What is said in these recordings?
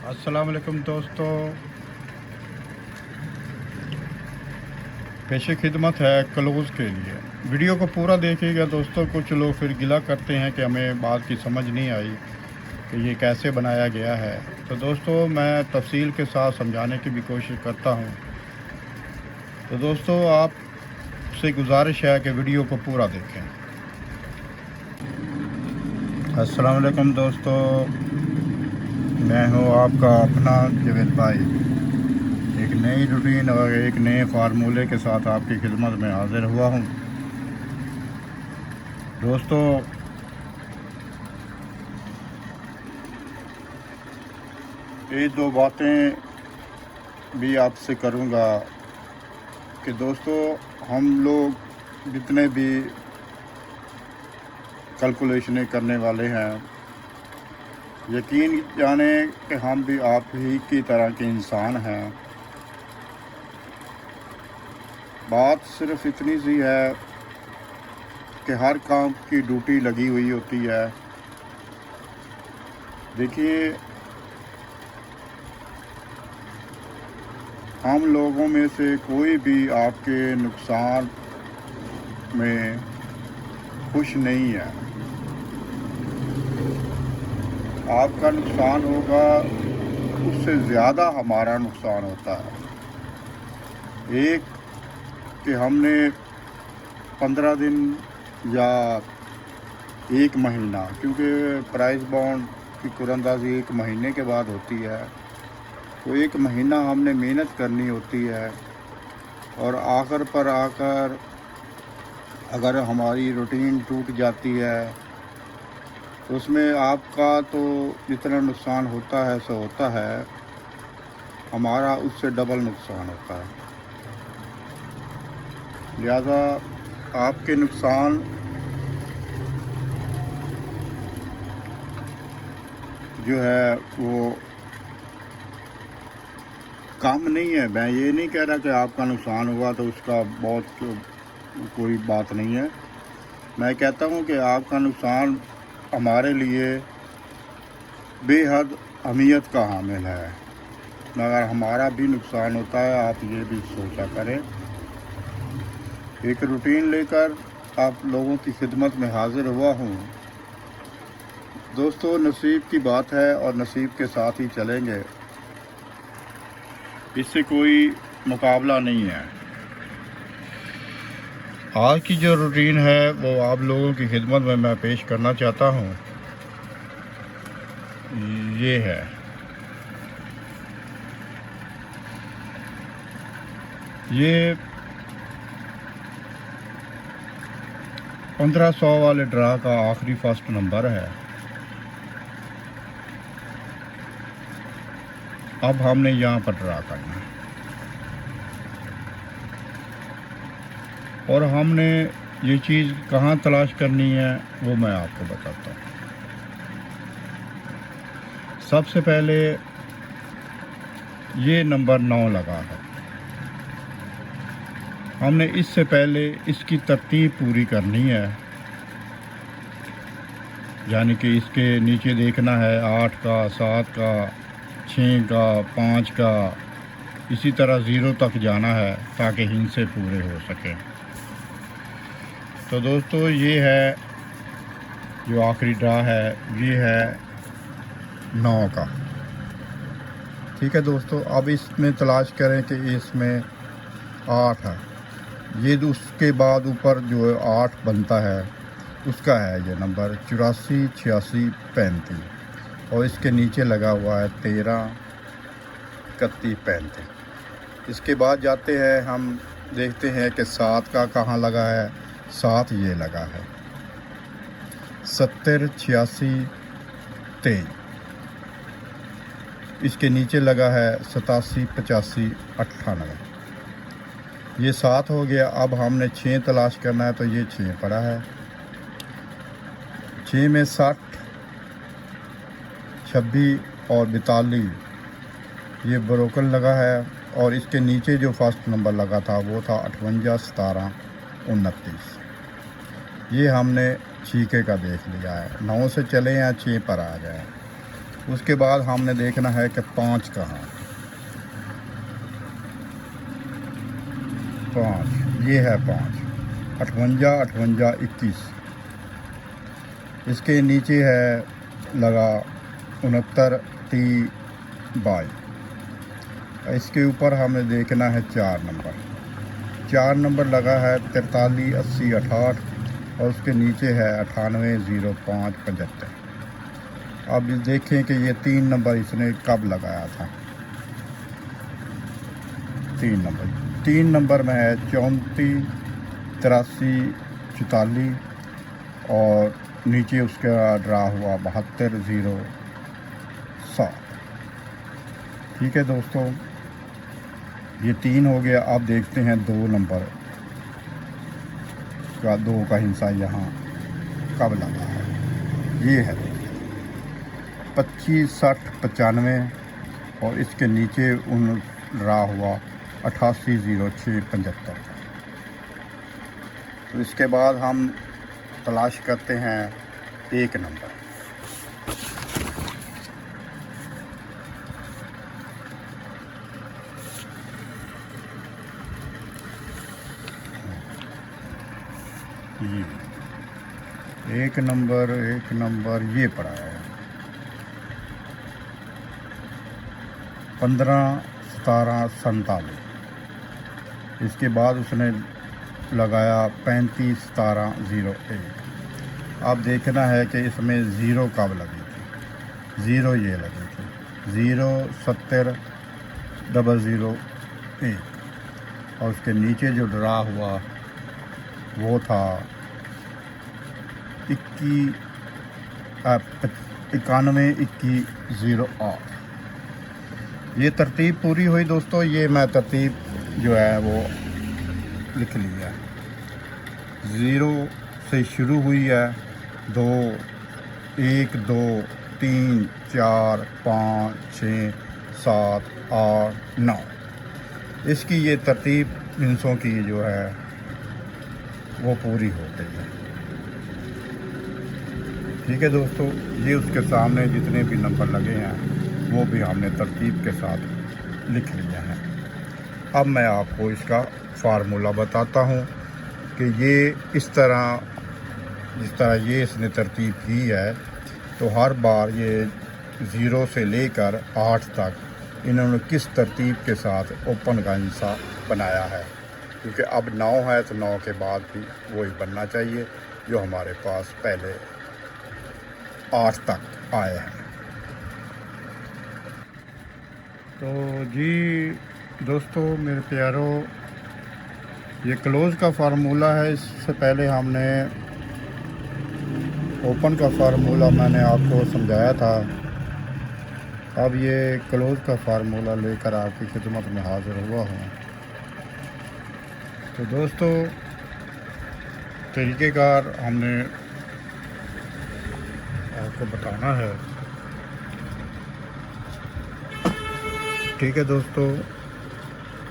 अस्सलाम वालेकुम दोस्तों। पेशे खिदमत है क्लोज़ के लिए। वीडियो को पूरा देखिएगा दोस्तों। कुछ लोग फिर गिला करते हैं कि हमें बात की समझ नहीं आई कि ये कैसे बनाया गया है। तो दोस्तों मैं तफसील के साथ समझाने की भी कोशिश करता हूँ। तो दोस्तों आपसे गुजारिश है कि वीडियो को पूरा देखें। अस्सलाम वालेकुम दोस्तों, मैं हूँ आपका अपना जवेद भाई। एक नई रूटीन और एक नए फार्मूले के साथ आपकी खिदमत में हाज़िर हुआ हूँ। दोस्तों ये दो बातें भी आपसे करूँगा कि दोस्तों हम लोग जितने भी कैलकुलेशनें करने वाले हैं, यकीन जाने कि हम भी आप ही की तरह के इंसान हैं। बात सिर्फ इतनी सी है कि हर काम की ड्यूटी लगी हुई होती है। देखिए, हम लोगों में से कोई भी आपके नुकसान में खुश नहीं है। आपका नुकसान होगा, उससे ज़्यादा हमारा नुकसान होता है। एक कि हमने 15 दिन या 1 महीना, क्योंकि प्राइस बॉन्ड की कुरंदाजी 1 महीने के बाद होती है, तो 1 महीना हमने मेहनत करनी होती है और आखिर पर आकर अगर हमारी रूटीन टूट जाती है तो उसमें आपका तो जितना नुकसान होता है सो होता है, हमारा उससे डबल नुकसान होता है। लिहाजा आपके नुकसान जो है वो कम नहीं है। मैं ये नहीं कह रहा कि आपका नुकसान हुआ तो उसका बहुत कोई बात नहीं है। मैं कहता हूँ कि आपका नुकसान हमारे लिए बेहद अहमियत का हामिल है। मगर हमारा भी नुकसान होता है, आप ये भी सोचा करें। एक रूटीन लेकर आप लोगों की खिदमत में हाज़िर हुआ हूँ। दोस्तों नसीब की बात है और नसीब के साथ ही चलेंगे, इससे कोई मुकाबला नहीं है। आज की जो रूटीन है वो आप लोगों की खिदमत में मैं पेश करना चाहता हूँ। ये है, ये 1500 वाले ड्रा का आखिरी फर्स्ट नंबर है। अब हमने यहाँ पर ड्रा करना है और हमने ये चीज़ कहाँ तलाश करनी है वो मैं आपको बताता हूँ। सबसे पहले ये नंबर 9 लगा है। हमने इससे पहले इसकी तरतीब पूरी करनी है, यानी कि इसके नीचे देखना है 8 का, 7 का, 6 का, 5 का, इसी तरह 0 तक जाना है ताकि हिस्से पूरे हो सकें। तो दोस्तों ये है जो आखिरी ड्रा है, ये है 9 का। ठीक है दोस्तों, अब इसमें तलाश करें कि इसमें 8 है। ये उसके बाद ऊपर जो 8 बनता है उसका है ये नंबर 84, 86, 35 और इसके नीचे लगा हुआ है 13, 31, 35। इसके बाद जाते हैं, हम देखते हैं कि 7 का कहाँ लगा है। 7 ये लगा है 70, 86, 23। इसके नीचे लगा है 87, 85, 98। ये 7 हो गया। अब हमने 6 तलाश करना है, तो ये 6 पड़ा है। 6 में 60, 26 और 42 ये ब्रोकन लगा है और इसके नीचे जो फर्स्ट नंबर लगा था वो था 58, 17, 29। ये हमने छीके का देख लिया है। 9 से चले या 6 पर आ जाए। उसके बाद हमने देखना है कि 5 कहाँ, 5 ये है 5, 58, 58, 21। इसके नीचे है लगा 69, 30, 22। इसके ऊपर हमें देखना है 4 नंबर, 4 नंबर लगा है 43, 80, 68 और उसके नीचे है 98, 05, 75। अब देखें कि ये 3 नंबर इसने कब लगाया था। 3 नंबर में है 34, 83, 44 और नीचे उसका ड्रा हुआ 72, 07। ठीक है दोस्तों, ये 3 हो गया। अब देखते हैं 2 नंबर का 2 का हिस्सा यहाँ कब लगा है। ये है 25, 60, 95 और इसके नीचे रहा हुआ 88, 06, 75। तो इसके बाद हम तलाश करते हैं 1 नंबर। ये 1 नंबर ये पड़ा है 15, 17, 47। इसके बाद उसने लगाया 35, 17, 01। अब देखना है कि इसमें 0 कब लगी थी। 0 ये लगी थी 0, 70, 001 और उसके नीचे जो ड्रा हुआ वो था 91, 21, 08। ये तरतीब पूरी हुई दोस्तों। ये मैं तरतीब जो है वो लिख लिया। 0 से शुरू हुई है 2, 1, 2, 3, 4, 5, 6, 7, 8, 9। इसकी ये तरतीब हिंसों की जो है वो पूरी हो गई है। ठीक है दोस्तों, ये उसके सामने जितने भी नंबर लगे हैं वो भी हमने तरतीब के साथ लिख लिया है। अब मैं आपको इसका फार्मूला बताता हूँ कि ये इस तरह, जिस तरह ये इसने तरतीब की है, तो हर बार ये 0 से लेकर 8 तक इन्होंने किस तरतीब के साथ ओपन का हिस्सा बनाया है। क्योंकि अब 9 है तो 9 के बाद भी वही बनना चाहिए जो हमारे पास पहले 8 तक आए हैं। तो जी दोस्तों मेरे प्यारों, ये क्लोज़ का फार्मूला है। इससे पहले हमने ओपन का फार्मूला मैंने आपको समझाया था। अब ये क्लोज़ का फार्मूला लेकर आपकी खिदमत में हाज़िर हुआ हूँ। तो दोस्तों तरीक़ेकार हमने आपको बताना है। ठीक है दोस्तों,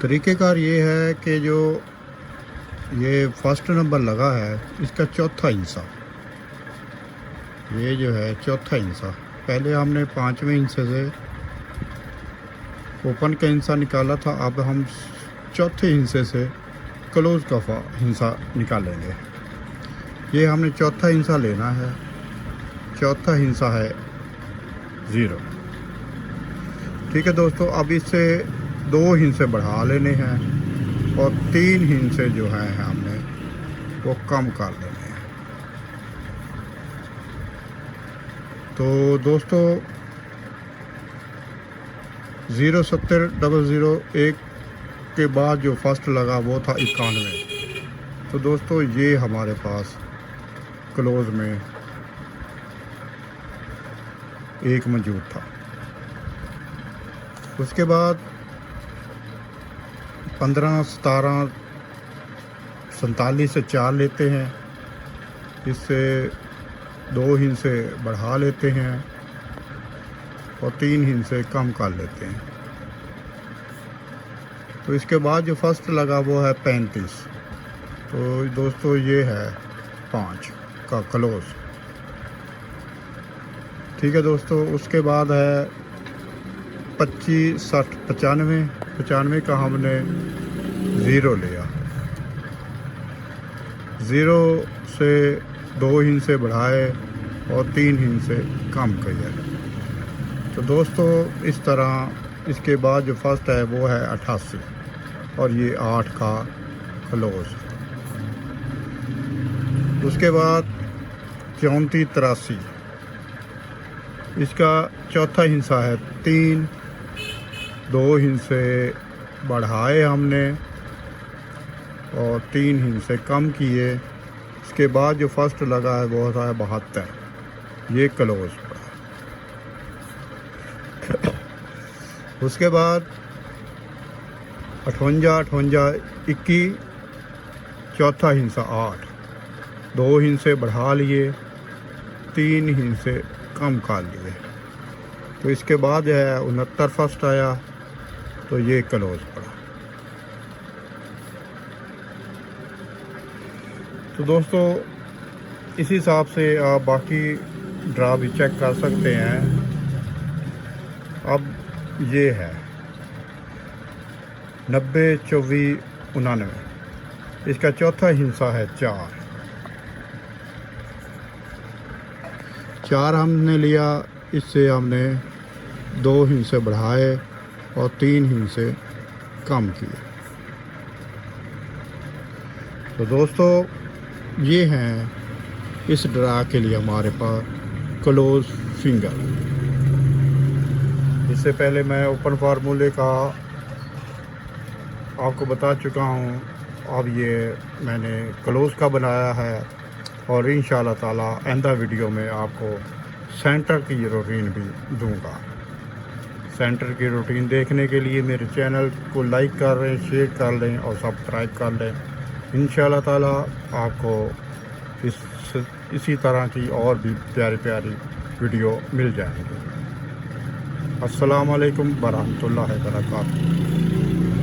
तरीक़ेकार ये है कि जो ये फर्स्ट नंबर लगा है इसका चौथा हिस्सा, ये जो है चौथा हिस्सा, पहले हमने 5वें हिस्से से ओपन का हिस्सा निकाला था। अब हम चौथे हिस्से से क्लोज़ का हिस्सा निकालेंगे। ये हमने चौथा हिस्सा लेना है। चौथा हिस्सा है 0। ठीक है दोस्तों, अब इससे 2 हिस्से बढ़ा लेने हैं और 3 हिस्से जो हैं हमने वो कम कर लेने हैं। तो दोस्तों 0, 70, 001 के बाद जो फर्स्ट लगा वो था 91। तो दोस्तों ये हमारे पास क्लोज़ में एक मौजूद था। उसके बाद 15, 17, 47 से 4 लेते हैं, इससे 2 हिस्से बढ़ा लेते हैं और 3 हिस्से कम कर लेते हैं। तो इसके बाद जो फर्स्ट लगा वो है 35। तो दोस्तों ये है 5 का क्लोज़। ठीक है दोस्तों। उसके बाद है 25, 60, 95। 95 का हमने 0 लिया, 0 से 2 हिस्से बढ़ाए और 3 हिस्से कम किए। तो दोस्तों इस तरह इसके बाद जो फर्स्ट है वो है 88 और ये 8 का क्लोज। उसके बाद 34, 83, इसका चौथा हिस्सा है 3, 2 हिस्से बढ़ाए हमने और 3 हिस्से कम किए। इसके बाद जो फर्स्ट लगा है वो होता है 72, ये क्लोज पर। उसके बाद 58, 58, 21, चौथा हिस्सा 8, 2 हिस्से बढ़ा लिए, 3 हिस्से कम कर लिए। तो इसके बाद जो है 69 फर्स्ट आया, तो ये क्लोज पड़ा। तो दोस्तों इस हिसाब से आप बाकी ड्रा भी चेक कर सकते हैं। अब ये है 90, 24, 99, इसका चौथा हिस्सा है 4, 4 हमने लिया, इससे हमने 2 हिस्से बढ़ाए और 3 हिस्से कम किए। तो दोस्तों ये हैं इस ड्रा के लिए हमारे पास क्लोज फिंगर। इससे पहले मैं ओपन फार्मूले का आपको बता चुका हूँ। अब ये मैंने क्लोज का बनाया है और इंशाल्लाह ताला आइंदा वीडियो में आपको सेंटर की रूटीन भी दूंगा। सेंटर की रूटीन देखने के लिए मेरे चैनल को लाइक कर लें, शेयर कर लें और सब्सक्राइब कर लें। इंशाल्लाह ताला आपको इसी तरह की और भी प्यारी प्यारी वीडियो मिल जाएंगी। अस्सलाम वालेकुम वरहमतुल्लाहि वबरकातुहू।